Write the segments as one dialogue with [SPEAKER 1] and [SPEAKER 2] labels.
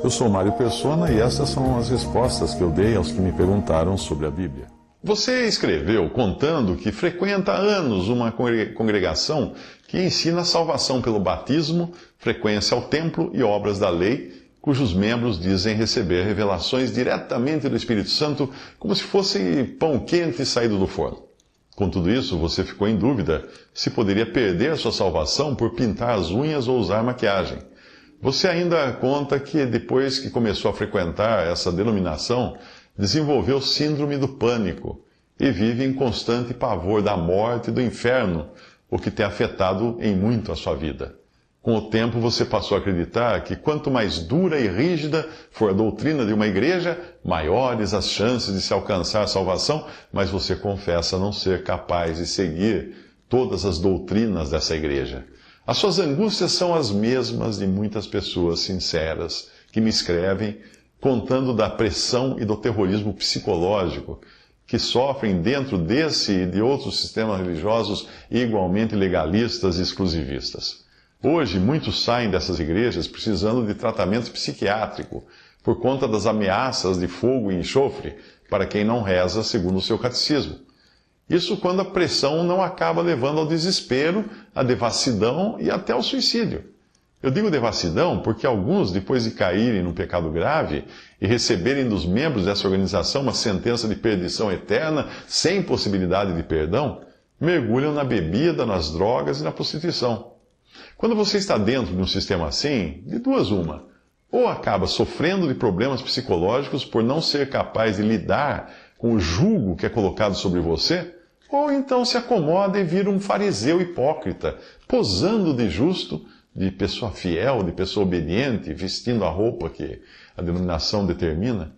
[SPEAKER 1] Eu sou Mário Persona e essas são as respostas que eu dei aos que me perguntaram sobre a Bíblia. Você escreveu contando que frequenta há anos uma congregação que ensina a salvação pelo batismo, frequência ao templo e obras da lei, cujos membros dizem receber revelações diretamente do Espírito Santo como se fosse pão quente saído do forno. Com tudo isso, você ficou em dúvida se poderia perder sua salvação por pintar as unhas ou usar maquiagem. Você ainda conta que depois que começou a frequentar essa denominação, desenvolveu síndrome do pânico e vive em constante pavor da morte e do inferno, o que tem afetado em muito a sua vida. Com o tempo, você passou a acreditar que quanto mais dura e rígida for a doutrina de uma igreja, maiores as chances de se alcançar a salvação, mas você confessa não ser capaz de seguir todas as doutrinas dessa igreja. As suas angústias são as mesmas de muitas pessoas sinceras que me escrevem contando da pressão e do terrorismo psicológico que sofrem dentro desse e de outros sistemas religiosos igualmente legalistas e exclusivistas. Hoje, muitos saem dessas igrejas precisando de tratamento psiquiátrico por conta das ameaças de fogo e enxofre para quem não reza segundo o seu catecismo. Isso quando a pressão não acaba levando ao desespero, à devassidão e até ao suicídio. Eu digo devassidão porque alguns, depois de caírem num pecado grave e receberem dos membros dessa organização uma sentença de perdição eterna, sem possibilidade de perdão, mergulham na bebida, nas drogas e na prostituição. Quando você está dentro de um sistema assim, de duas uma, ou acaba sofrendo de problemas psicológicos por não ser capaz de lidar com o jugo que é colocado sobre você, ou então se acomoda e vira um fariseu hipócrita, posando de justo, de pessoa fiel, de pessoa obediente, vestindo a roupa que a denominação determina.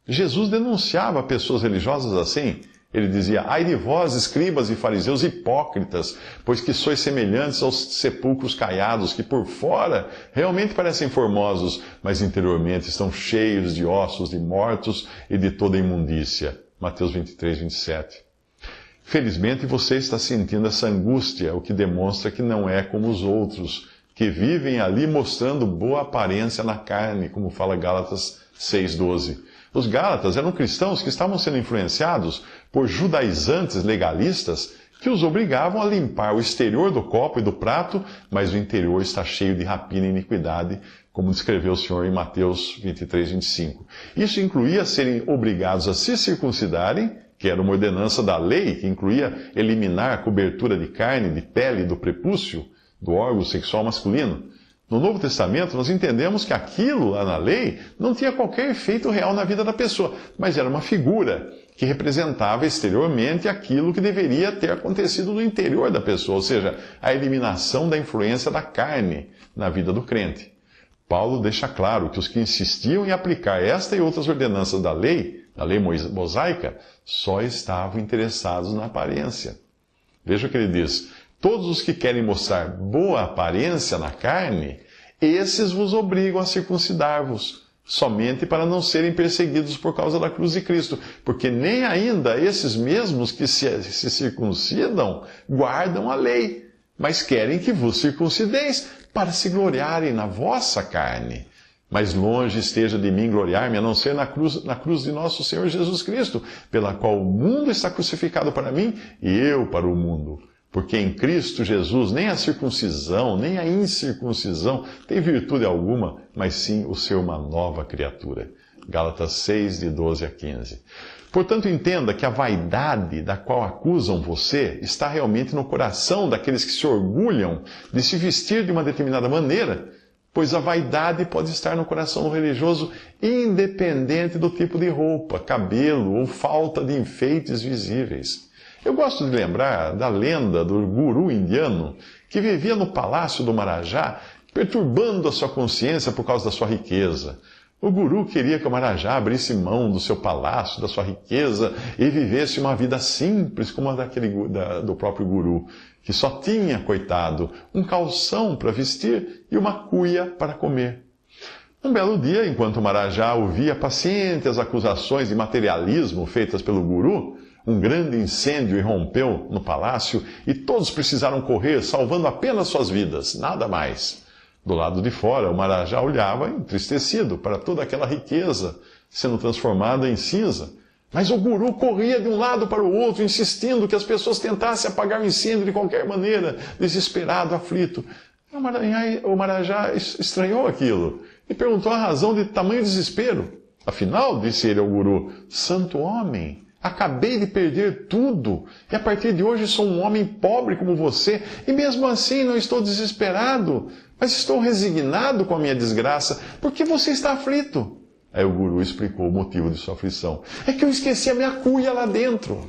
[SPEAKER 1] Jesus denunciava pessoas religiosas assim. Ele dizia: ai de vós, escribas e fariseus hipócritas, pois que sois semelhantes aos sepulcros caiados, que por fora realmente parecem formosos, mas interiormente estão cheios de ossos de mortos e de toda imundícia. Mateus 23, 27. Felizmente você está sentindo essa angústia, o que demonstra que não é como os outros, que vivem ali mostrando boa aparência na carne, como fala Gálatas 6,12. Os Gálatas eram cristãos que estavam sendo influenciados por judaizantes legalistas que os obrigavam a limpar o exterior do copo e do prato, mas o interior está cheio de rapina e iniquidade, como descreveu o Senhor em Mateus 23, 25. Isso incluía serem obrigados a se circuncidarem, que era uma ordenança da lei, que incluía eliminar a cobertura de carne, de pele do prepúcio, do órgão sexual masculino. No Novo Testamento, nós entendemos que aquilo lá na lei não tinha qualquer efeito real na vida da pessoa, mas era uma figura que representava exteriormente aquilo que deveria ter acontecido no interior da pessoa, ou seja, a eliminação da influência da carne na vida do crente. Paulo deixa claro que os que insistiam em aplicar esta e outras ordenanças da lei mosaica, só estavam interessados na aparência. Veja o que ele diz: todos os que querem mostrar boa aparência na carne, esses vos obrigam a circuncidar-vos, somente para não serem perseguidos por causa da cruz de Cristo, porque nem ainda esses mesmos que se circuncidam guardam a lei, mas querem que vos circuncideis para se gloriarem na vossa carne. Mas longe esteja de mim gloriar-me, a não ser na cruz de nosso Senhor Jesus Cristo, pela qual o mundo está crucificado para mim e eu para o mundo. Porque em Cristo Jesus nem a circuncisão, nem a incircuncisão tem virtude alguma, mas sim o ser uma nova criatura. Gálatas 6, de 12 a 15. Portanto, entenda que a vaidade da qual acusam você está realmente no coração daqueles que se orgulham de se vestir de uma determinada maneira, pois a vaidade pode estar no coração do religioso independente do tipo de roupa, cabelo ou falta de enfeites visíveis. Eu gosto de lembrar da lenda do guru indiano que vivia no palácio do Marajá, perturbando a sua consciência por causa da sua riqueza. O guru queria que o Marajá abrisse mão do seu palácio, da sua riqueza, e vivesse uma vida simples como a do próprio guru, que só tinha, coitado, um calção para vestir e uma cuia para comer. Um belo dia, enquanto o Marajá ouvia paciente as acusações de materialismo feitas pelo guru, um grande incêndio irrompeu no palácio e todos precisaram correr, salvando apenas suas vidas, nada mais. Do lado de fora, o marajá olhava entristecido para toda aquela riqueza sendo transformada em cinza. Mas o guru corria de um lado para o outro, insistindo que as pessoas tentassem apagar o incêndio de qualquer maneira, desesperado, aflito. O marajá estranhou aquilo e perguntou a razão de tamanho desespero. Afinal, disse ele ao guru, santo homem, acabei de perder tudo e a partir de hoje sou um homem pobre como você e mesmo assim não estou desesperado, mas estou resignado com a minha desgraça. Por que você está aflito? Aí o guru explicou o motivo de sua aflição. É que eu esqueci a minha cuia lá dentro.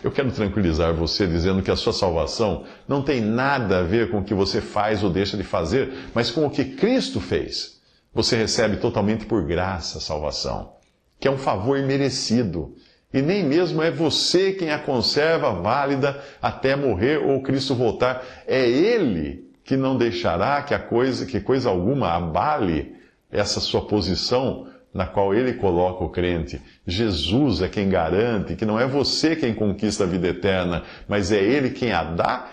[SPEAKER 1] Eu quero tranquilizar você dizendo que a sua salvação não tem nada a ver com o que você faz ou deixa de fazer, mas com o que Cristo fez. Você recebe totalmente por graça a salvação, que é um favor imerecido. E nem mesmo é você quem a conserva válida até morrer ou Cristo voltar. É Ele que não deixará que coisa alguma abale essa sua posição na qual Ele coloca o crente. Jesus é quem garante que não é você quem conquista a vida eterna, mas é Ele quem a dá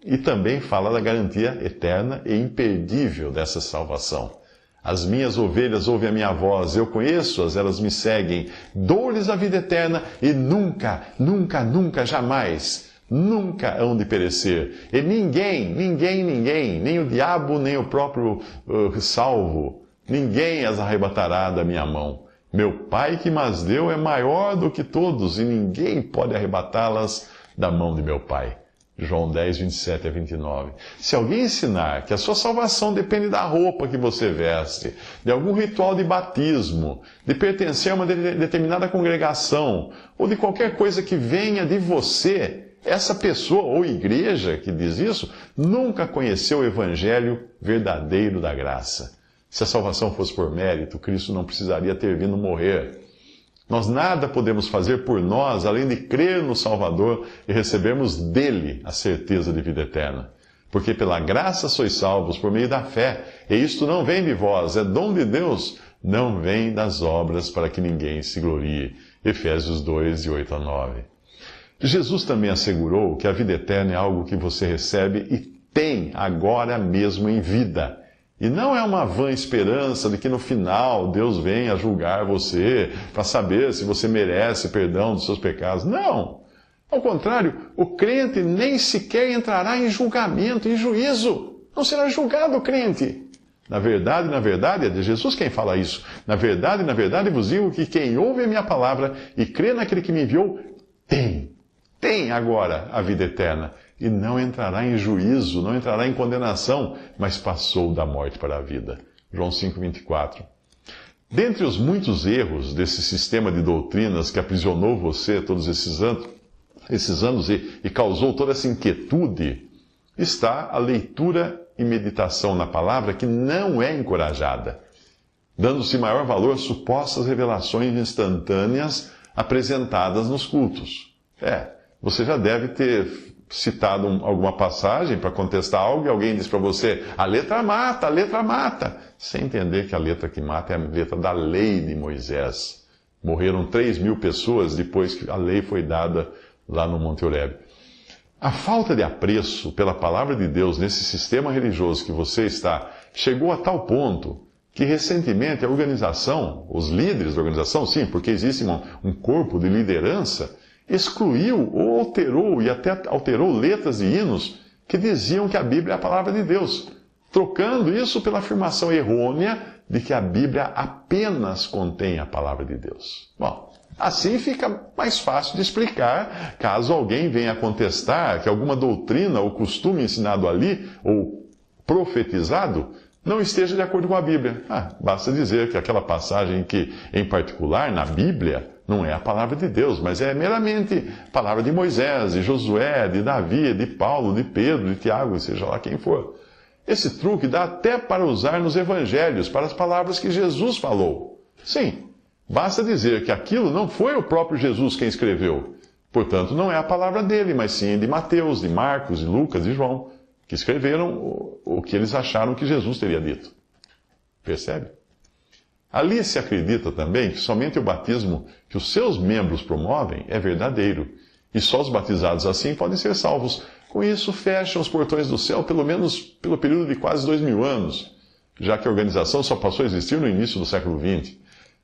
[SPEAKER 1] e também fala da garantia eterna e imperdível dessa salvação. As minhas ovelhas ouvem a minha voz, eu conheço-as, elas me seguem, dou-lhes a vida eterna e nunca, nunca, nunca, jamais, nunca hão de perecer. E ninguém, nem o diabo, nem o próprio salvo, ninguém as arrebatará da minha mão. Meu Pai que mas deu é maior do que todos e ninguém pode arrebatá-las da mão de meu Pai. João 10, 27 a 29. Se alguém ensinar que a sua salvação depende da roupa que você veste, de algum ritual de batismo, de pertencer a uma determinada congregação, ou de qualquer coisa que venha de você, essa pessoa ou igreja que diz isso, nunca conheceu o evangelho verdadeiro da graça. Se a salvação fosse por mérito, Cristo não precisaria ter vindo morrer. Nós nada podemos fazer por nós, além de crer no Salvador e recebermos dele a certeza de vida eterna. Porque pela graça sois salvos por meio da fé, e isto não vem de vós, é dom de Deus, não vem das obras para que ninguém se glorie. Efésios 2, de 8 a 9. Jesus também assegurou que a vida eterna é algo que você recebe e tem agora mesmo em vida. E não é uma vã esperança de que no final Deus venha julgar você para saber se você merece perdão dos seus pecados. Não! Ao contrário, o crente nem sequer entrará em julgamento, em juízo. Não será julgado o crente. Na verdade, é de Jesus quem fala isso. Na verdade vos digo que quem ouve a minha palavra e crê naquele que me enviou, tem agora a vida eterna. E não entrará em juízo, não entrará em condenação, mas passou da morte para a vida. João 5, 24. Dentre os muitos erros desse sistema de doutrinas que aprisionou você todos esses anos e causou toda essa inquietude, está a leitura e meditação na palavra que não é encorajada, dando-se maior valor às supostas revelações instantâneas apresentadas nos cultos. Você já deve ter citado alguma passagem para contestar algo e alguém diz para você, a letra mata, sem entender que a letra que mata é a letra da lei de Moisés. Morreram 3.000 pessoas depois que a lei foi dada lá no Monte Horebe. A falta de apreço pela palavra de Deus nesse sistema religioso que você está, chegou a tal ponto que recentemente a organização, os líderes da organização, sim, porque existe um corpo de liderança, excluiu ou alterou, e até alterou letras de hinos que diziam que a Bíblia é a palavra de Deus, trocando isso pela afirmação errônea de que a Bíblia apenas contém a palavra de Deus. Bom, assim fica mais fácil de explicar, caso alguém venha contestar que alguma doutrina ou costume ensinado ali, ou profetizado, não esteja de acordo com a Bíblia. Basta dizer que aquela passagem que, em particular, na Bíblia, não é a palavra de Deus, mas é meramente a palavra de Moisés, de Josué, de Davi, de Paulo, de Pedro, de Tiago, seja lá quem for. Esse truque dá até para usar nos evangelhos, para as palavras que Jesus falou. Sim, basta dizer que aquilo não foi o próprio Jesus quem escreveu. Portanto, não é a palavra dele, mas sim de Mateus, de Marcos, de Lucas, de João, que escreveram o que eles acharam que Jesus teria dito. Percebe? Ali se acredita também que somente o batismo que os seus membros promovem é verdadeiro, e só os batizados assim podem ser salvos, Com isso, fecham os portões do céu, pelo menos pelo período de quase 2000 anos, já que a organização só passou a existir no início do século XX.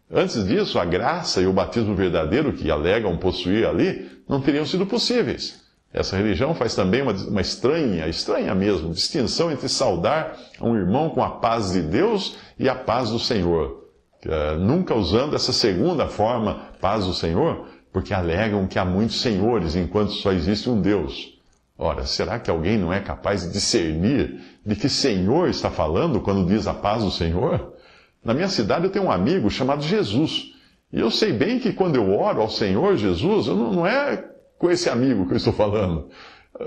[SPEAKER 1] Antes disso, a graça e o batismo verdadeiro que alegam possuir ali não teriam sido possíveis. Essa religião faz também uma estranha mesmo, distinção entre saudar um irmão com a paz de Deus e a paz do Senhor. Nunca usando essa segunda forma, paz do Senhor, porque alegam que há muitos senhores, enquanto só existe um Deus. Ora, será que alguém não é capaz de discernir de que Senhor está falando quando diz a paz do Senhor? Na minha cidade eu tenho um amigo chamado Jesus. E eu sei bem que quando eu oro ao Senhor Jesus, não é com esse amigo que eu estou falando.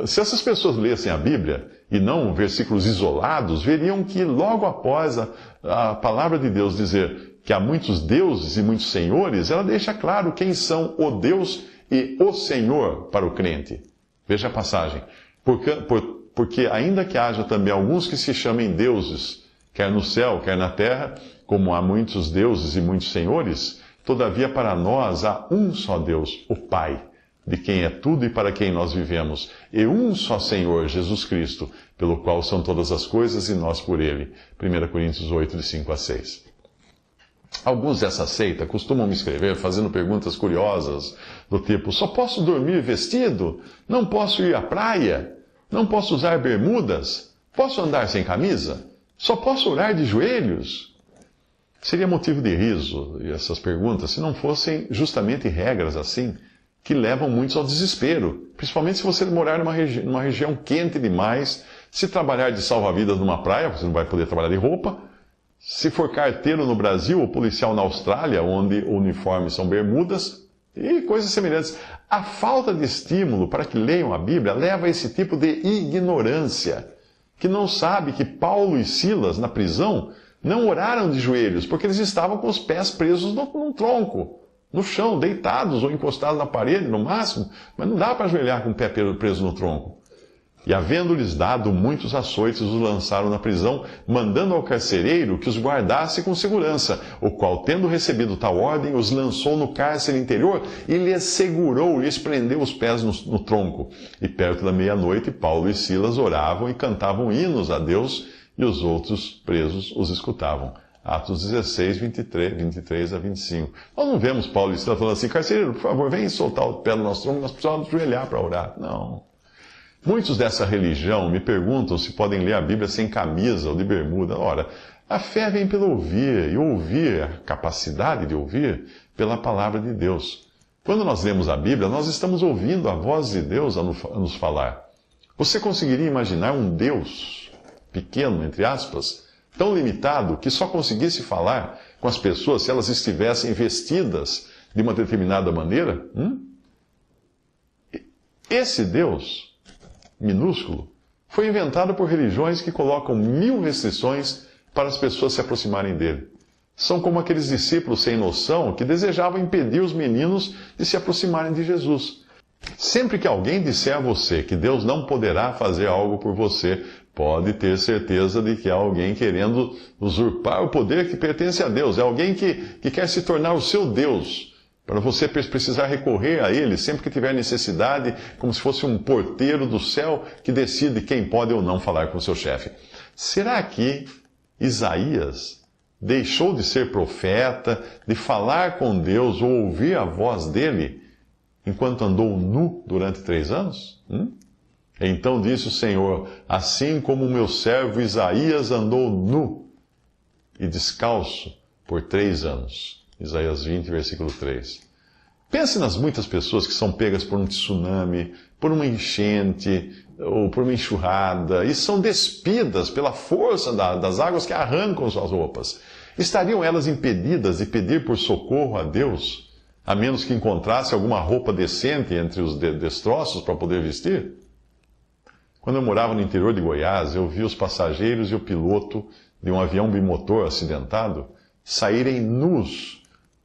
[SPEAKER 1] Se essas pessoas lessem a Bíblia e não versículos isolados, veriam que logo após a palavra de Deus dizer que há muitos deuses e muitos senhores, ela deixa claro quem são o Deus e o Senhor para o crente. Veja a passagem. Porque ainda que haja também alguns que se chamem deuses, quer no céu, quer na terra, como há muitos deuses e muitos senhores, todavia para nós há um só Deus, o Pai, de quem é tudo e para quem nós vivemos, e um só Senhor, Jesus Cristo, pelo qual são todas as coisas e nós por Ele. 1 Coríntios 8, de 5 a 6. Alguns dessa seita costumam me escrever fazendo perguntas curiosas, do tipo: só posso dormir vestido? Não posso ir à praia? Não posso usar bermudas? Posso andar sem camisa? Só posso orar de joelhos? Seria motivo de riso essas perguntas se não fossem justamente regras assim, que levam muitos ao desespero, principalmente se você morar numa região quente demais, se trabalhar de salva-vidas numa praia, você não vai poder trabalhar de roupa, se for carteiro no Brasil ou policial na Austrália, onde o uniforme são bermudas, e coisas semelhantes. A falta de estímulo para que leiam a Bíblia leva a esse tipo de ignorância, que não sabe que Paulo e Silas, na prisão, não oraram de joelhos, porque eles estavam com os pés presos num tronco, no chão, deitados ou encostados na parede, no máximo, mas não dá para ajoelhar com o pé preso no tronco. E havendo-lhes dado muitos açoites, os lançaram na prisão, mandando ao carcereiro que os guardasse com segurança, o qual, tendo recebido tal ordem, os lançou no cárcere interior e lhes segurou, lhes prendeu os pés no tronco. E perto da meia-noite, Paulo e Silas oravam e cantavam hinos a Deus, e os outros presos os escutavam. Atos 16, 23 a 25. Nós não vemos Paulo e Silas falando assim: carcereiro, por favor, vem soltar o pé do nosso tronco, nós precisamos ajoelhar para orar. Não. Muitos dessa religião me perguntam se podem ler a Bíblia sem camisa ou de bermuda. Ora, a fé vem pelo ouvir, e ouvir, a capacidade de ouvir, pela palavra de Deus. Quando nós lemos a Bíblia, nós estamos ouvindo a voz de Deus a nos falar. Você conseguiria imaginar um Deus, pequeno, entre aspas, tão limitado, que só conseguisse falar com as pessoas se elas estivessem vestidas de uma determinada maneira? Esse Deus minúsculo, foi inventado por religiões que colocam 1000 restrições para as pessoas se aproximarem dele. São como aqueles discípulos sem noção que desejavam impedir os meninos de se aproximarem de Jesus. Sempre que alguém disser a você que Deus não poderá fazer algo por você, pode ter certeza de que há alguém querendo usurpar o poder que pertence a Deus. É alguém que quer se tornar o seu Deus, para você precisar recorrer a Ele sempre que tiver necessidade, como se fosse um porteiro do céu que decide quem pode ou não falar com o seu chefe. Será que Isaías deixou de ser profeta, de falar com Deus ou ouvir a voz dele, enquanto andou nu durante 3 anos? Então disse o Senhor: assim como o meu servo Isaías andou nu e descalço por 3 anos. Isaías 20, versículo 3. Pense nas muitas pessoas que são pegas por um tsunami, por uma enchente ou por uma enxurrada e são despidas pela força das águas que arrancam suas roupas. Estariam elas impedidas de pedir por socorro a Deus, a menos que encontrasse alguma roupa decente entre os destroços para poder vestir? Quando eu morava no interior de Goiás, eu vi os passageiros e o piloto de um avião bimotor acidentado saírem nus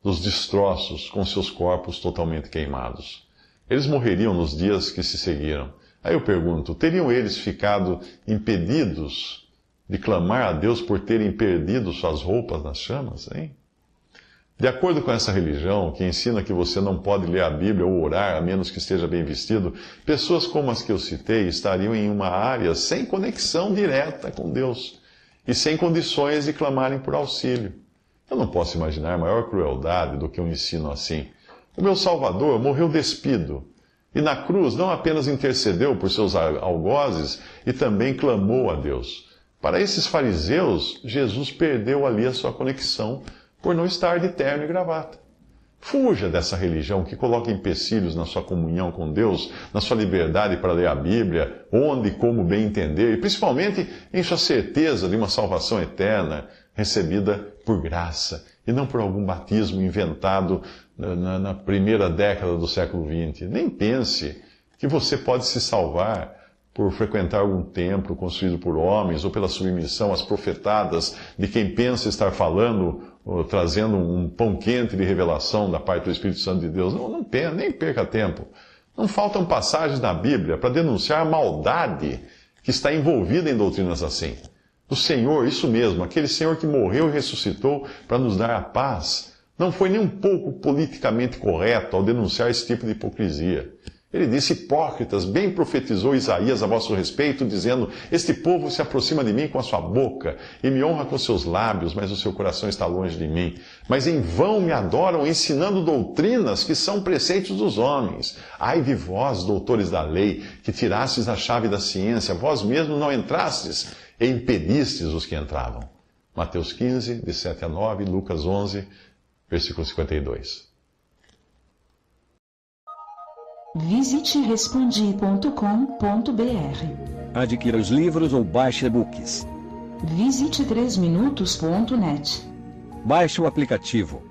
[SPEAKER 1] dos destroços, com seus corpos totalmente queimados. Eles morreriam nos dias que se seguiram. Aí eu pergunto: teriam eles ficado impedidos de clamar a Deus por terem perdido suas roupas nas chamas, hein? De acordo com essa religião, que ensina que você não pode ler a Bíblia ou orar a menos que esteja bem vestido, pessoas como as que eu citei estariam em uma área sem conexão direta com Deus e sem condições de clamarem por auxílio. Eu não posso imaginar maior crueldade do que um ensino assim. O meu Salvador morreu despido e na cruz não apenas intercedeu por seus algozes e também clamou a Deus. Para esses fariseus, Jesus perdeu ali a sua conexão por não estar de terno e gravata. Fuja dessa religião que coloca empecilhos na sua comunhão com Deus, na sua liberdade para ler a Bíblia, onde e como bem entender, e principalmente em sua certeza de uma salvação eterna, recebida por graça, e não por algum batismo inventado na primeira década do século XX. Nem pense que você pode se salvar por frequentar algum templo construído por homens, ou pela submissão às profetadas de quem pensa estar falando, ou trazendo um pão quente de revelação da parte do Espírito Santo de Deus. Nem perca tempo. Não faltam passagens na Bíblia para denunciar a maldade que está envolvida em doutrinas assim. O Senhor, isso mesmo, aquele Senhor que morreu e ressuscitou para nos dar a paz, não foi nem um pouco politicamente correto ao denunciar esse tipo de hipocrisia. Ele disse: hipócritas, bem profetizou Isaías a vosso respeito, dizendo: este povo se aproxima de mim com a sua boca e me honra com seus lábios, mas o seu coração está longe de mim. Mas em vão me adoram, ensinando doutrinas que são preceitos dos homens. Ai de vós, doutores da lei, que tirastes a chave da ciência, vós mesmos não entrastes e impedistes os que entravam. Mateus 15, de 7 a 9, Lucas 11, versículo 52.
[SPEAKER 2] Visite respondi.com.br.
[SPEAKER 3] Adquira os livros ou baixe e-books.
[SPEAKER 2] Visite 3minutos.net.
[SPEAKER 3] Baixe o aplicativo.